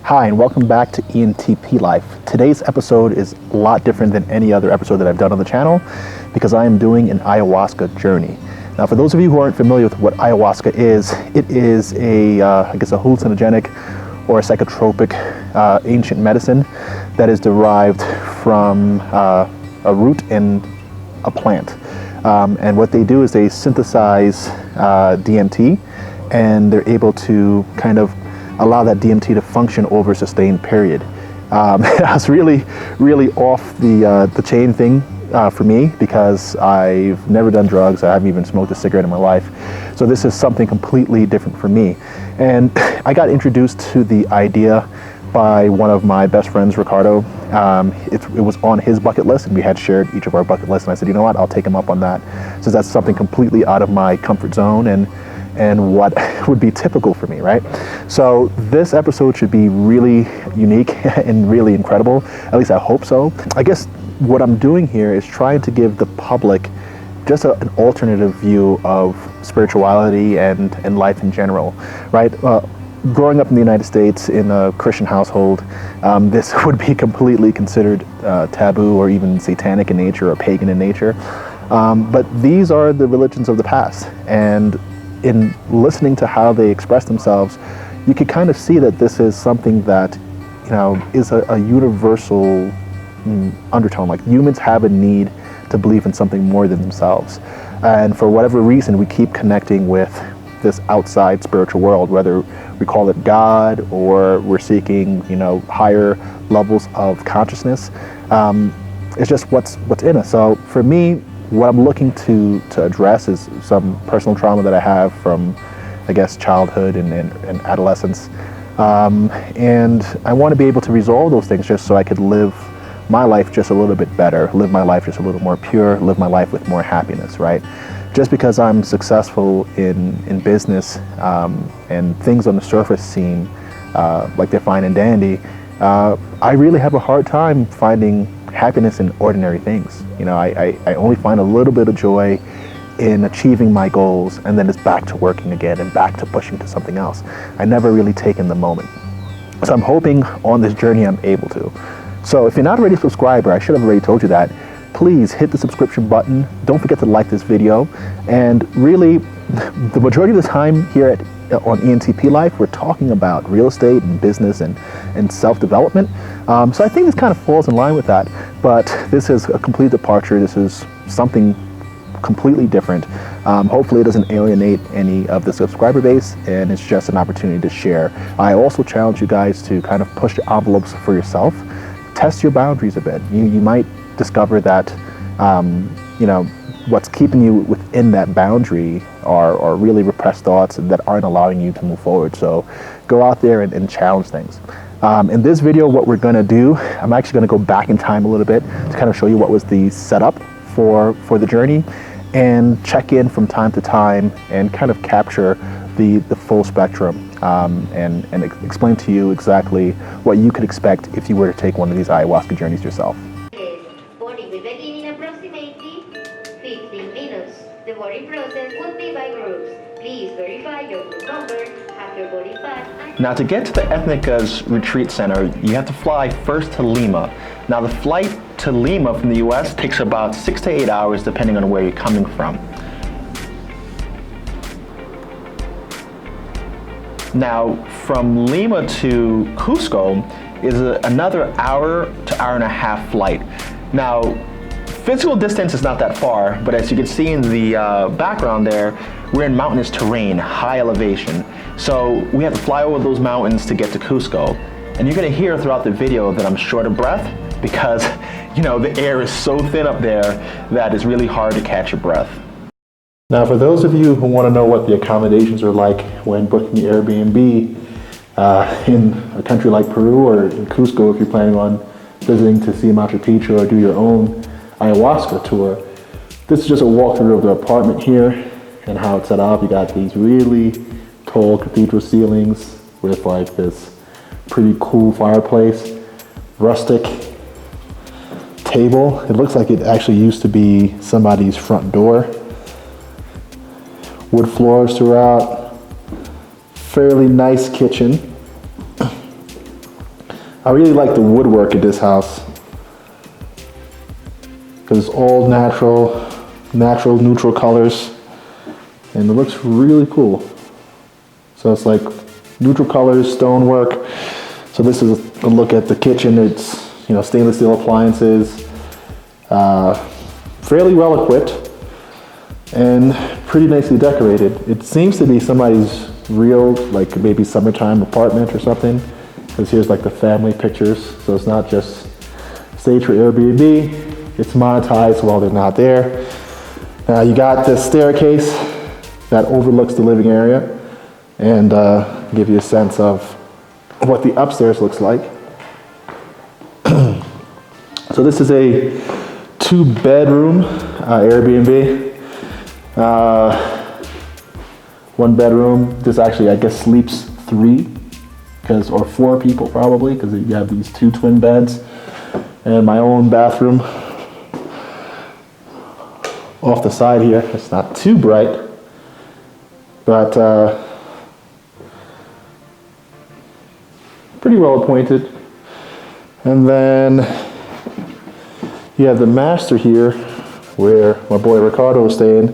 Hi, and welcome back to ENTP Life. Today's episode is a lot different than any other episode that I've done on the channel because I am doing an ayahuasca journey. Now, for those of you who aren't familiar with what ayahuasca is, it is I guess a hallucinogenic or a psychotropic ancient medicine that is derived from a root in a plant. And what they do is they synthesize DMT, and they're able to kind of allow that DMT to function over a sustained period. That's really off the chain thing for me because I've never done drugs. I haven't even smoked a cigarette in my life. So this is something completely different for me. And I got introduced to the idea by one of my best friends, Ricardo. It was on his bucket list, and we had shared each of our bucket lists. And I said, you know what, I'll take him up on that, since that's something completely out of my comfort zone and what would be typical for me, right? So this episode should be really unique and really incredible. At least I hope so. I guess what I'm doing here is trying to give the public just an alternative view of spirituality and life in general, right? Growing up in the United States in a Christian household, this would be completely considered taboo or even satanic in nature or pagan in nature. But these are the religions of the past, and in listening to how they express themselves, you could kind of see that this is something that, you know, is a universal undertone. Like, humans have a need to believe in something more than themselves. And for whatever reason, we keep connecting with this outside spiritual world, whether we call it God or we're seeking, you know, higher levels of consciousness. It's just what's in us. So for me, what I'm looking to address is some personal trauma that I have from, I guess, childhood and adolescence. And I want to be able to resolve those things just so I could live my life just a little bit better, live my life just a little more pure, live my life with more happiness, right? Just because I'm successful in business and things on the surface seem like they're fine and dandy, I really have a hard time finding happiness in ordinary things. You know, I only find a little bit of joy in achieving my goals, and then it's back to working again and back to pushing to something else. I never really take in the moment. So I'm hoping on this journey I'm able to. So if you're not already a subscriber, I should have already told you that, please hit the subscription button. Don't forget to like this video. And really, the majority of the time here on ENTP Life, we're talking about real estate and business and self-development. So I think this kind of falls in line with that. But this is a complete departure. This is something completely different. Hopefully it doesn't alienate any of the subscriber base, and it's just an opportunity to share. I also challenge you guys to kind of push the envelopes for yourself. Test your boundaries a bit. You might discover that, you know, what's keeping you within that boundary are really repressed thoughts that aren't allowing you to move forward. So go out there and challenge things. In this video, what we're gonna do, I'm actually gonna go back in time a little bit to kind of show you what was the setup for the journey, and check in from time to time and kind of capture the full spectrum and explain to you exactly what you could expect if you were to take one of these ayahuasca journeys yourself. Boarding will begin in approximately 15 minutes. The boarding process will be by groups. Please verify your group number, have your boarding pass. Now, to get to the Etnika's Retreat Center, you have to fly first to Lima. Now, the flight to Lima from the US takes about 6 to 8 hours depending on where you're coming from. Now, from Lima to Cusco is another hour to hour and a half flight. Now, physical distance is not that far, but as you can see in the background there, we're in mountainous terrain, high elevation. So we have to fly over those mountains to get to Cusco. And you're gonna hear throughout the video that I'm short of breath because, you know, the air is so thin up there that it's really hard to catch your breath. Now, for those of you who want to know what the accommodations are like when booking the Airbnb in a country like Peru or in Cusco, if you're planning on visiting to see Machu Picchu or do your own ayahuasca tour, this is just a walkthrough of the apartment here and how it's set up. You got these really tall cathedral ceilings with like this pretty cool fireplace, rustic table. It looks like it actually used to be somebody's front door. Wood floors throughout, fairly nice kitchen. I really like the woodwork in this house because it's all natural, neutral colors, and it looks really cool. So it's like neutral colors, stonework. So this is a look at the kitchen. It's, you know, stainless steel appliances, fairly well equipped, and pretty nicely decorated. It seems to be somebody's real, like maybe summertime apartment or something, because here's like the family pictures. So it's not just stage for Airbnb, it's monetized while they're not there. Now you got this staircase that overlooks the living area, and give you a sense of what the upstairs looks like. So this is a 2-bedroom Airbnb. 1 bedroom. This actually, I guess, sleeps 3, or 4 people probably, because you have these 2 twin beds, and my own bathroom off the side here. It's not too bright, but pretty well appointed. And then you have the master here, where my boy Ricardo is staying.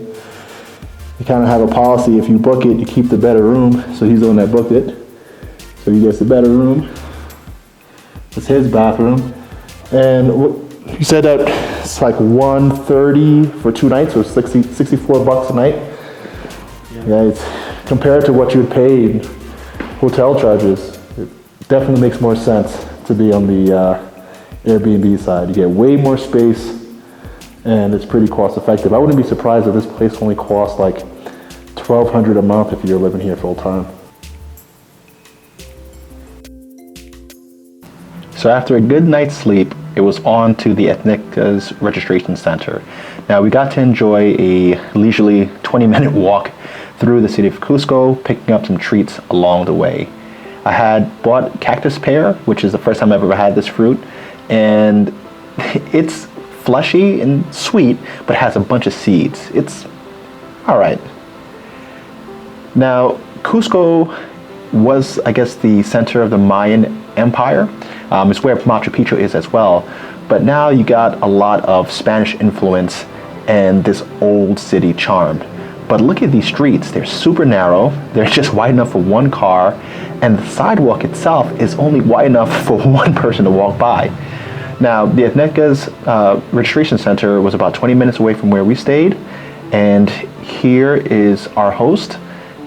You kind of have a policy: if you book it, you keep the better room. So he's the one that booked it, so he gets the better room. It's his bathroom, and you said that it's like $130 for 2 nights, or $64 a night. Yeah, it's compared to what you would pay in hotel charges. It definitely makes more sense to be on the Airbnb side. You get way more space, and it's pretty cost effective. I wouldn't be surprised if this place only costs like $1,200 a month if you're living here full time. So after a good night's sleep, it was on to the Etnika's registration center. Now we got to enjoy a leisurely 20-minute walk through the city of Cusco, picking up some treats along the way. I had bought cactus pear, which is the first time I've ever had this fruit, and it's fleshy and sweet, but has a bunch of seeds. It's all right. Now, Cusco was, I guess, the center of the Mayan Empire. It's where Machu Picchu is as well. But now you got a lot of Spanish influence and this old city charm. But look at these streets. They're super narrow. They're just wide enough for 1 car. And the sidewalk itself is only wide enough for 1 person to walk by. Now, the Etnika's registration center was about 20 minutes away from where we stayed. And here is our host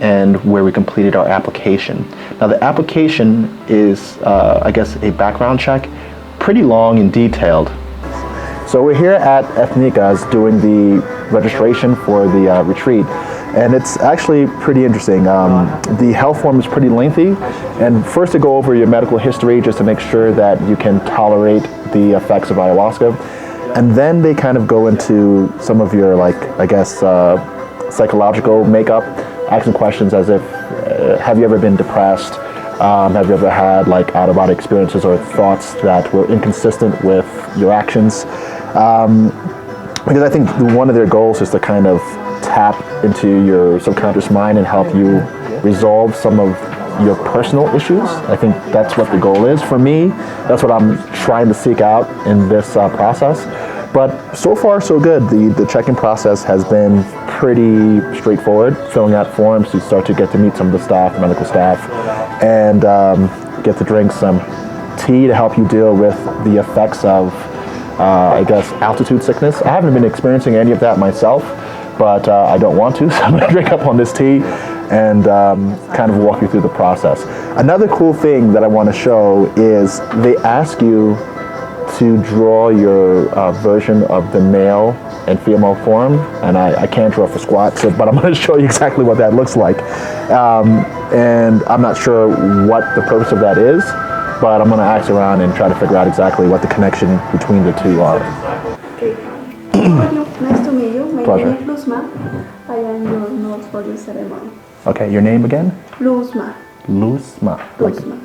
and where we completed our application. Now, the application is, I guess, a background check, pretty long and detailed. So we're here at Etnika's doing the registration for the retreat, and it's actually pretty interesting. The health form is pretty lengthy, and first to go over your medical history just to make sure that you can tolerate the effects of ayahuasca, and then they kind of go into some of your, like, I guess, psychological makeup, asking questions as if, have you ever been depressed? Have you ever had like out-of-body experiences or thoughts that were inconsistent with your actions? Because I think one of their goals is to kind of tap into your subconscious mind and help you resolve some of your personal issues. I think that's what the goal is. For me, that's what I'm trying to seek out in this process. But so far, so good. The check-in process has been pretty straightforward. Filling out forms, you start to get to meet some of the staff, medical staff, and get to drink some tea to help you deal with the effects of, I guess, altitude sickness. I haven't been experiencing any of that myself, but I don't want to, so I'm gonna drink up on this tea and kind of walk you through the process. Another cool thing that I want to show is they ask you to draw your version of the male and female form, and I can't draw for squat, but I'm going to show you exactly what that looks like. And I'm not sure what the purpose of that is, but I'm going to ask around and try to figure out exactly what the connection between the two are. Okay. Nice to meet you. My Pleasure. name is Luzma. I am your nurse for the ceremony. Okay, your name again? Luzma. Luzma. Luzma.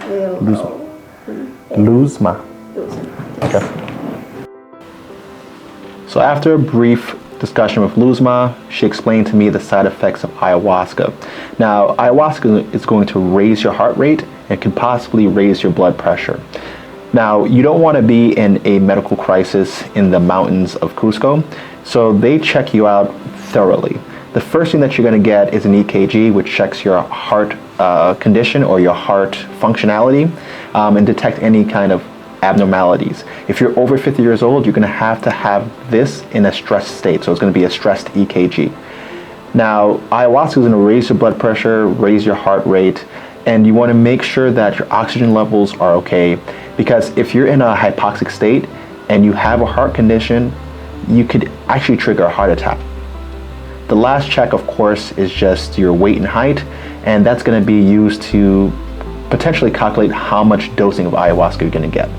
Luzma. Okay. So after a brief discussion with Luzma, she explained to me the side effects of ayahuasca. Now, ayahuasca is going to raise your heart rate and can possibly raise your blood pressure. Now, you don't want to be in a medical crisis in the mountains of Cusco, so they check you out thoroughly. The first thing that you're going to get is an EKG, which checks your heart condition or your heart functionality and detect any kind of abnormalities. If you're over 50 years old, you're going to have this in a stressed state, so it's going to be a stressed EKG. Now, ayahuasca is going to raise your blood pressure, raise your heart rate, and you want to make sure that your oxygen levels are okay, because if you're in a hypoxic state and you have a heart condition, you could actually trigger a heart attack. The last check, of course, is just your weight and height, and that's going to be used to potentially calculate how much dosing of ayahuasca you're going to get.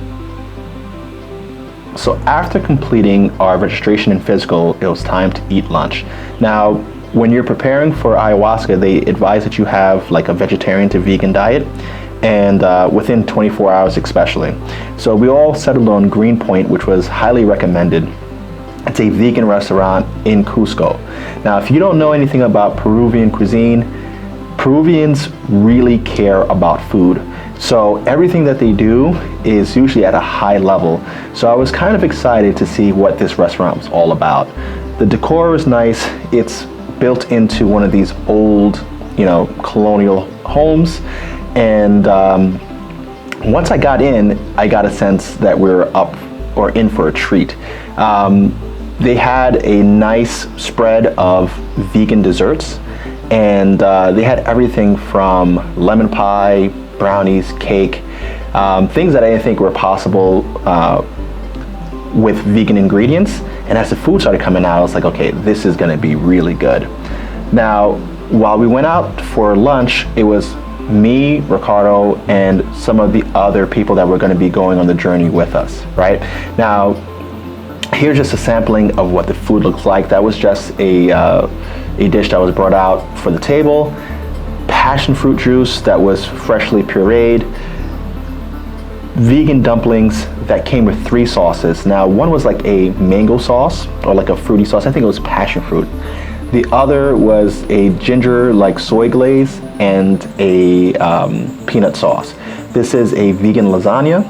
So after completing our registration and physical, it was time to eat lunch. Now, when you're preparing for ayahuasca, they advise that you have like a vegetarian to vegan diet, and within 24 hours especially. So we all settled on Greenpoint, which was highly recommended. It's a vegan restaurant in Cusco. Now, if you don't know anything about Peruvian cuisine, Peruvians really care about food. So everything that they do is usually at a high level. So I was kind of excited to see what this restaurant was all about. The decor is nice. It's built into one of these old, colonial homes. And once I got in, I got a sense that we were up or in for a treat. They had a nice spread of vegan desserts, and they had everything from lemon pie, brownies, cake, things that I didn't think were possible with vegan ingredients. And as the food started coming out, I was like, okay, this is gonna be really good. Now, while we went out for lunch, it was me, Ricardo, and some of the other people that were gonna be going on the journey with us, right? Now, here's just a sampling of what the food looks like. That was just a dish that was brought out for the table. Passion fruit juice that was freshly pureed. Vegan dumplings that came with 3 sauces. Now, one was like a mango sauce or like a fruity sauce. I think it was passion fruit. The other was a ginger like soy glaze and a peanut sauce. This is a vegan lasagna.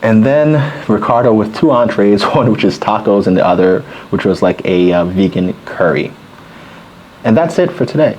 And then Ricardo with 2 entrees, one which is tacos and the other which was like a vegan curry. And that's it for today.